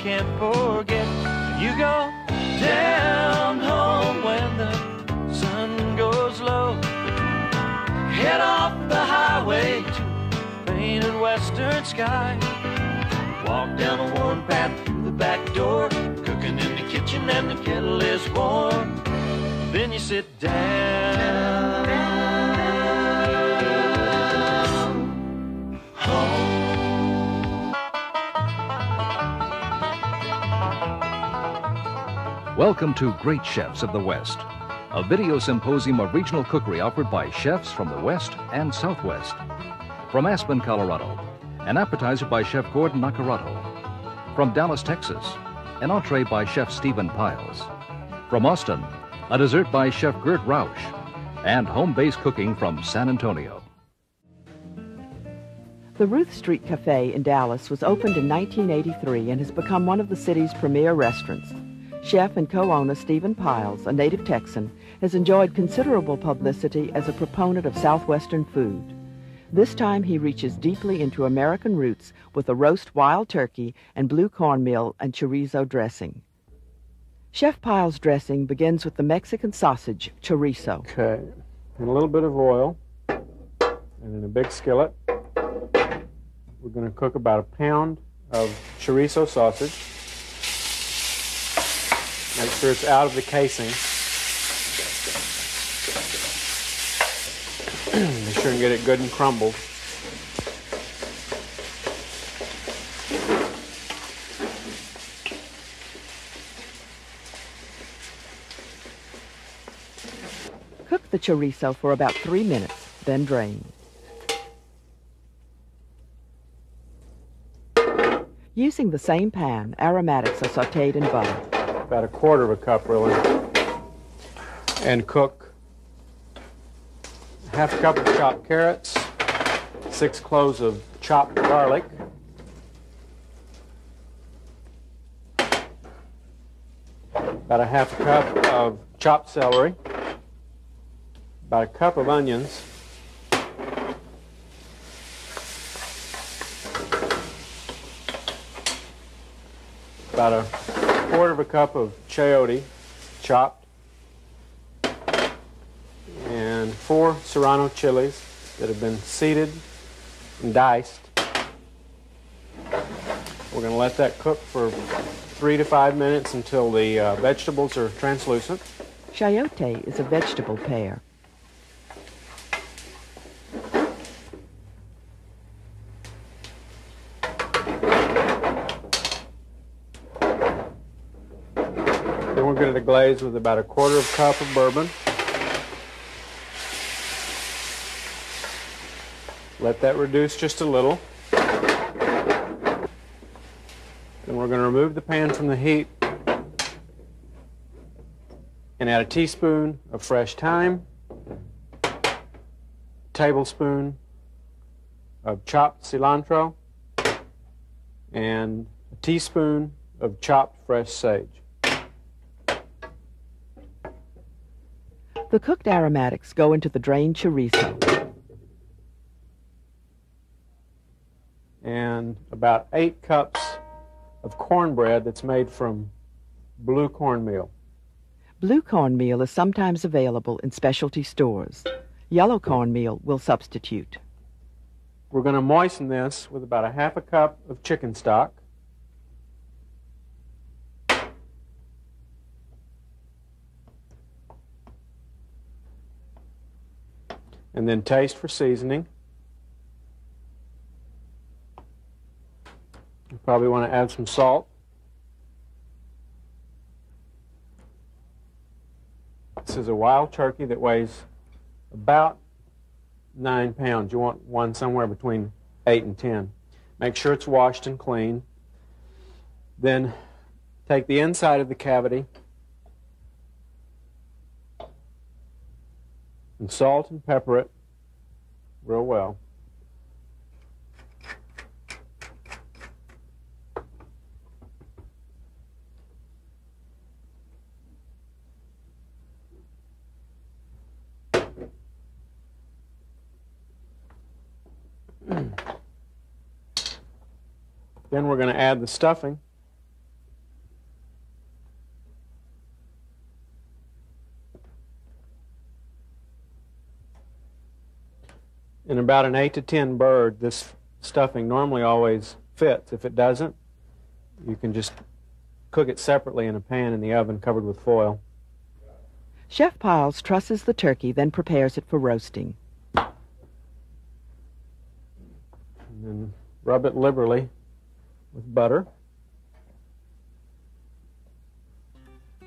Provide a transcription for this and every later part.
can't forget. You go down home when the sun goes low. Head off the highway to painted western sky. Walk down a worn path through the back door, cooking in the kitchen and the kettle is warm. Then you sit down home. Welcome to Great Chefs of the West, a video symposium of regional cookery offered by chefs from the West and Southwest. From Aspen, Colorado, an appetizer by Chef Gordon Nacarado. From Dallas, Texas, an entree by Chef Stephen Pyles. From Austin, a dessert by Chef Gert Rausch. And home-based cooking from San Antonio. The Routh Street Cafe in Dallas was opened in 1983 and has become one of the city's premier restaurants. Chef and co-owner Stephen Pyles, a native Texan, has enjoyed considerable publicity as a proponent of Southwestern food. This time he reaches deeply into American roots with a roast wild turkey and blue cornmeal and chorizo dressing. Chef Pyles' dressing begins with the Mexican sausage, chorizo. Okay, and a little bit of oil, and in a big skillet, we're going to cook about a pound of chorizo sausage. Make sure it's out of the casing. Make sure and get it good and crumbled. Cook the chorizo for about 3 minutes, then drain. Using the same pan, aromatics are sautéed in butter. About a quarter of a cup, really. And cook half a cup of chopped carrots, 6 cloves of chopped garlic, about a half a cup of chopped celery, about a cup of onions, about a quarter of a cup of chayote, chopped, and 4 serrano chilies that have been seeded and diced. We're going to let that cook for 3 to 5 minutes until the vegetables are translucent. Chayote is a vegetable pear. Then we're going to glaze with about a quarter of a cup of bourbon. Let that reduce just a little. Then we're going to remove the pan from the heat and add a teaspoon of fresh thyme, a tablespoon of chopped cilantro, and a teaspoon of chopped fresh sage. The cooked aromatics go into the drained chorizo. And about 8 cups of cornbread that's made from blue cornmeal. Blue cornmeal is sometimes available in specialty stores. Yellow cornmeal will substitute. We're going to moisten this with about a half a cup of chicken stock. And then taste for seasoning. You probably want to add some salt. This is a wild turkey that weighs about 9 pounds. You want one somewhere between 8 and 10. Make sure it's washed and clean. Then take the inside of the cavity and salt and pepper it real well. Then we're going to add the stuffing. in about an 8 to 10 bird, this stuffing normally always fits. If it doesn't, you can just cook it separately in a pan in the oven covered with foil. Chef Pyles trusses the turkey, then prepares it for roasting. And then rub it liberally with butter.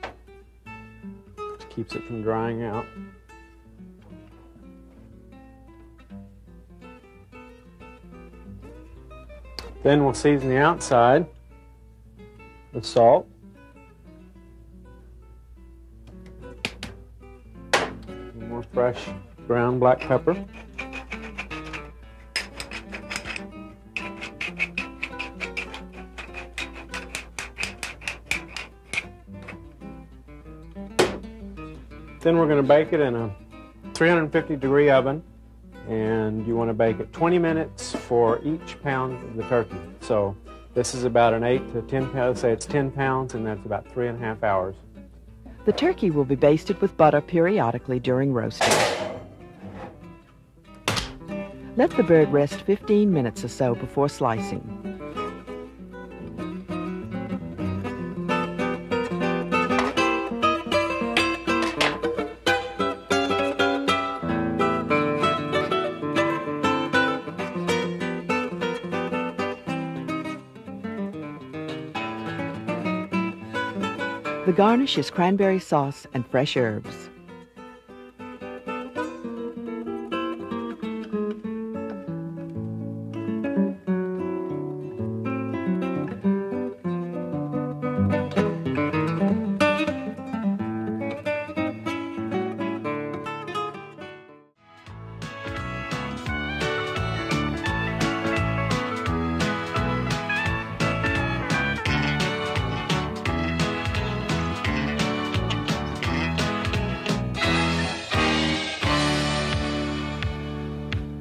Which keeps it from drying out. Then we'll season the outside with salt, more fresh ground black pepper, then we're going to bake it in a 350-degree oven. And you want to bake it 20 minutes for each pound of the turkey. So this is about an 8 to 10 pounds. Let's say it's 10 pounds, and that's about 3.5 hours. The turkey will be basted with butter periodically during roasting. Let the bird rest 15 minutes or so before slicing. The garnish is cranberry sauce and fresh herbs.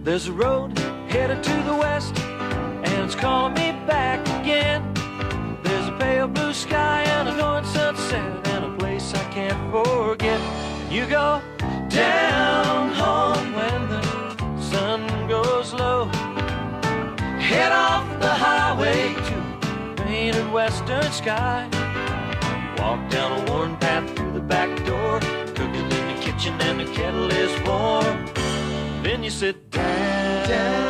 There's a road headed to the west, and it's calling me back again. There's a pale blue sky and a northern sunset, and a place I can't forget. You go down home when the sun goes low. Head off the highway to painted western sky. Walk down a worn path through the back door, cooking in the kitchen and the kettle is warm. Then you sit down